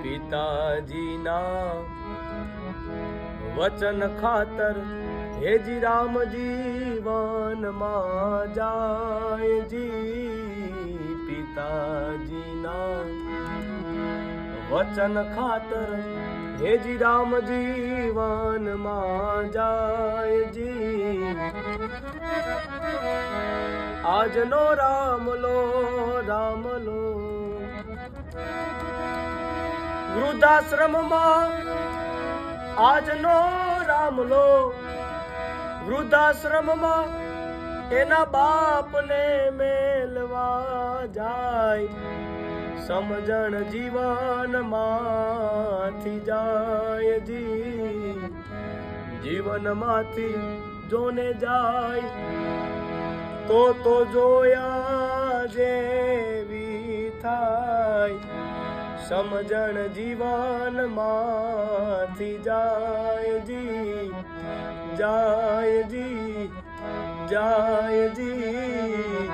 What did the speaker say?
પિતાજીના વચન ખાતર હેજી રામ જીવનમાં જાય જી। પિતાજીના વચન ખાતર હેજી રામ જીવનમાં જાય જી। આજનો રામલો રામલો વૃદ્ધાશ્રમમાં આજનો રામલો વૃદ્ધાશ્રમમાં એના બાપને મેલવા જાય। સમજણ જીવનમાંથી જાય જી। જીવનમાંથી જોને જાય તો જોયા જેવી થાય। સમજણ જીવનમાંથી જાય જી જાય જી જાય જી।